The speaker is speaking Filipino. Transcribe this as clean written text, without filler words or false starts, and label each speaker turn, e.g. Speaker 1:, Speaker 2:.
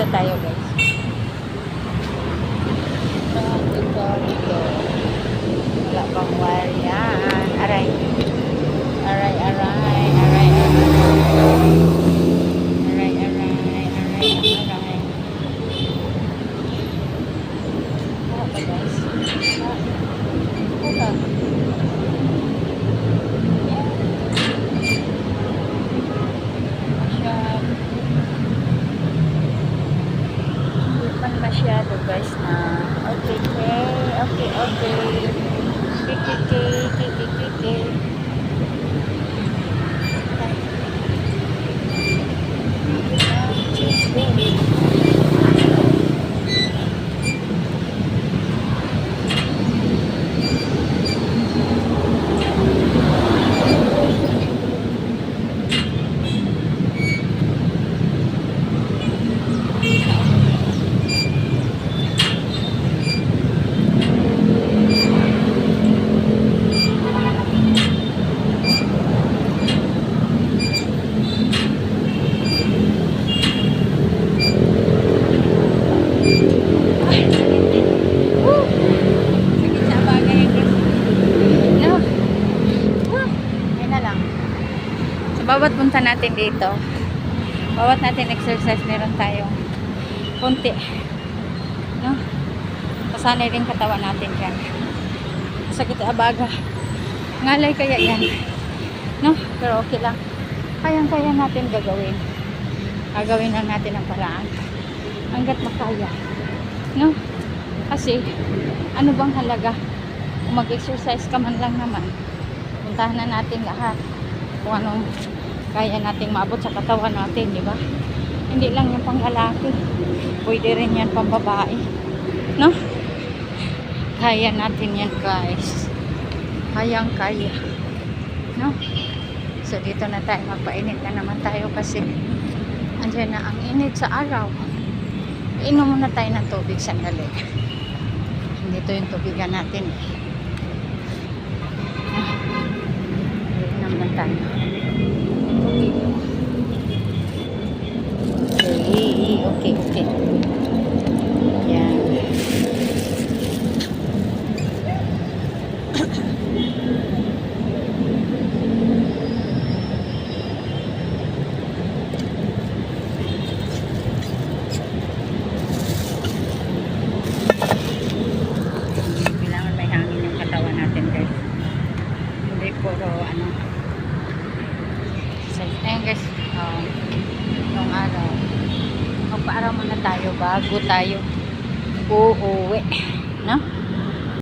Speaker 1: Dito tayo guys. Dito. Wala pang wire yan. Aray. Aray. Wala pa guys. Wala. Masyado guys na okay. Kiki. Bawat punta natin dito, bawat natin exercise, meron tayong konti, no? Kasanay rin katawan natin yan. Sakit abaga, ngalay kaya yan, no? Pero okay lang, kayang-kaya natin gagawin lang natin ang paraan hanggat makaya, no? Kasi ano bang halaga kung mag-exercise ka man lang naman, puntahan na natin lahat kung anong kaya nating maabot sa katawan natin, di ba? Hindi lang yung pang lalaki, pwede rin yan pang babae, no? Kaya natin yan guys, kayang-kaya, no? So dito na tayo, magpainit na naman tayo kasi andyan na ang init sa araw. Inom muna tayo ng tubig sandali. Dito yung tubigan natin. Inom lang tayo. Okay. Yan. Kailangan may hangin yung katawan natin guys. Hindi puro ano. Ayan guys, nung araw magpaaraw muna tayo bago tayo uuwi, no?